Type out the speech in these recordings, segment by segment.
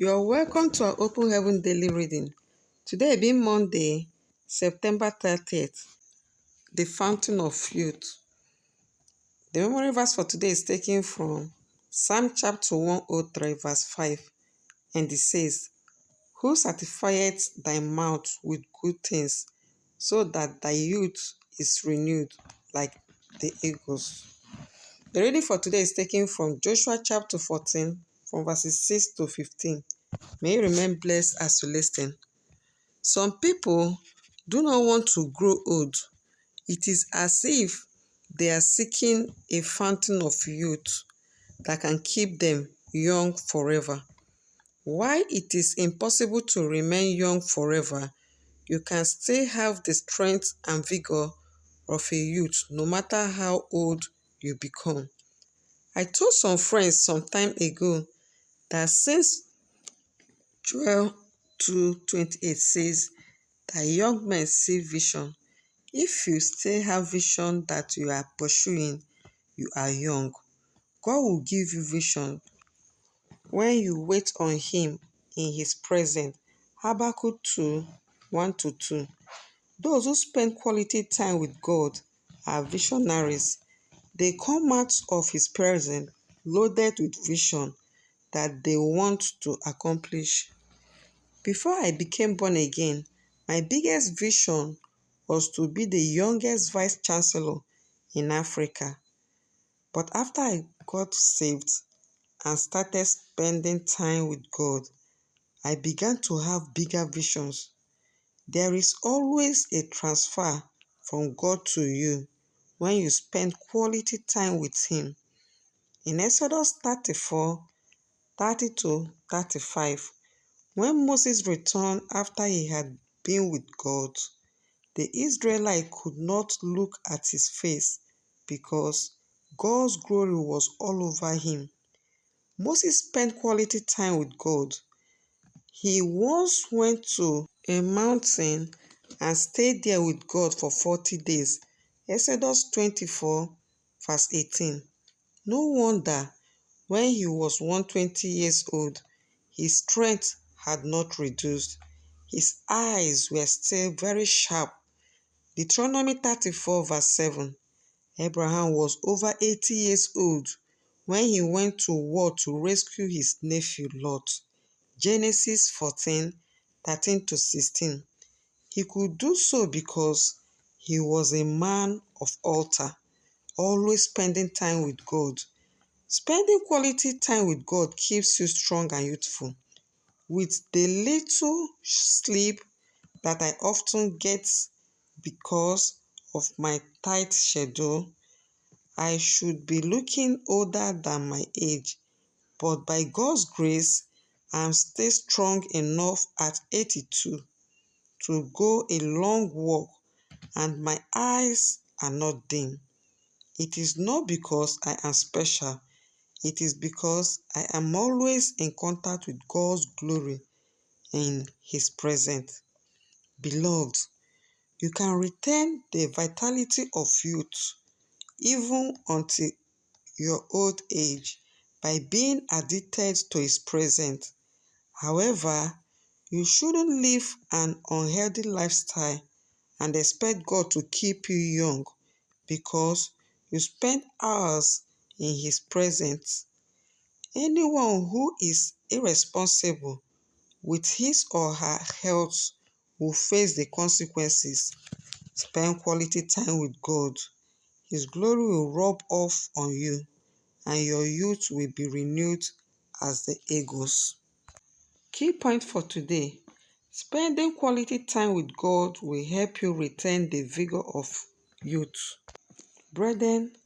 You are welcome to our Open Heaven Daily Reading. Today being Monday, September 30th, the Fountain of Youth. The memory verse for today is taken from Psalm chapter 103, verse 5, and it says, "Who satisfieth thy mouth with good things, so that thy youth is renewed like the eagles." The reading for today is taken from Joshua chapter 14, from verses 6 to 15. May you remain blessed as you listen. Some people do not want to grow old. It is as if they are seeking a fountain of youth that can keep them young forever. While it is impossible to remain young forever, you can still have the strength and vigor of a youth no matter how old you become. I told some friends some time ago that since Joel 2:28 says that young men see vision, if you still have vision that you are pursuing, you are young. God will give you vision when you wait on Him in His presence. Habakkuk 2:1-2. Those who spend quality time with God are visionaries. They come out of His presence loaded with vision that they want to accomplish. Before I became born again, my biggest vision was to be the youngest vice chancellor in Africa. But after I got saved and started spending time with God, I began to have bigger visions. There is always a transfer from God to you when you spend quality time with Him. In Exodus 34:30-35, when Moses returned after he had been with God, the Israelite could not look at his face because God's glory was all over him. Moses spent quality time with God. He once went to a mountain and stayed there with God for 40 days. Exodus 24, verse 18. No wonder when he was 120 years old, his strength had not reduced. His eyes were still very sharp. Deuteronomy 34, verse 7. Abraham was over 80 years old when he went to war to rescue his nephew Lot. Genesis 14:13-16. He could do so because he was a man of altar, always spending time with God. Spending quality time with God keeps you strong and youthful. With the little sleep that I often get because of my tight schedule, I should be looking older than my age. But by God's grace, I am still strong enough at 82 to go a long walk and my eyes are not dim. It is not because I am special. It is because I am always in contact with God's glory in His presence. Beloved, you can retain the vitality of youth even until your old age by being addicted to His presence. However, you shouldn't live an unhealthy lifestyle and expect God to keep you young because you spend hours in His presence. Anyone who is irresponsible with his or her health will face the consequences. Spend quality time with God. His glory will rub off on you, and your youth will be renewed as the eagles. Key point for today: spending quality time with God will help you retain the vigor of youth. Brethren,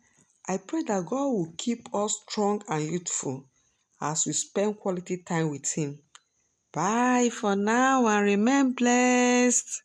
I pray that God will keep us strong and youthful as we spend quality time with Him. Bye for now and remain blessed.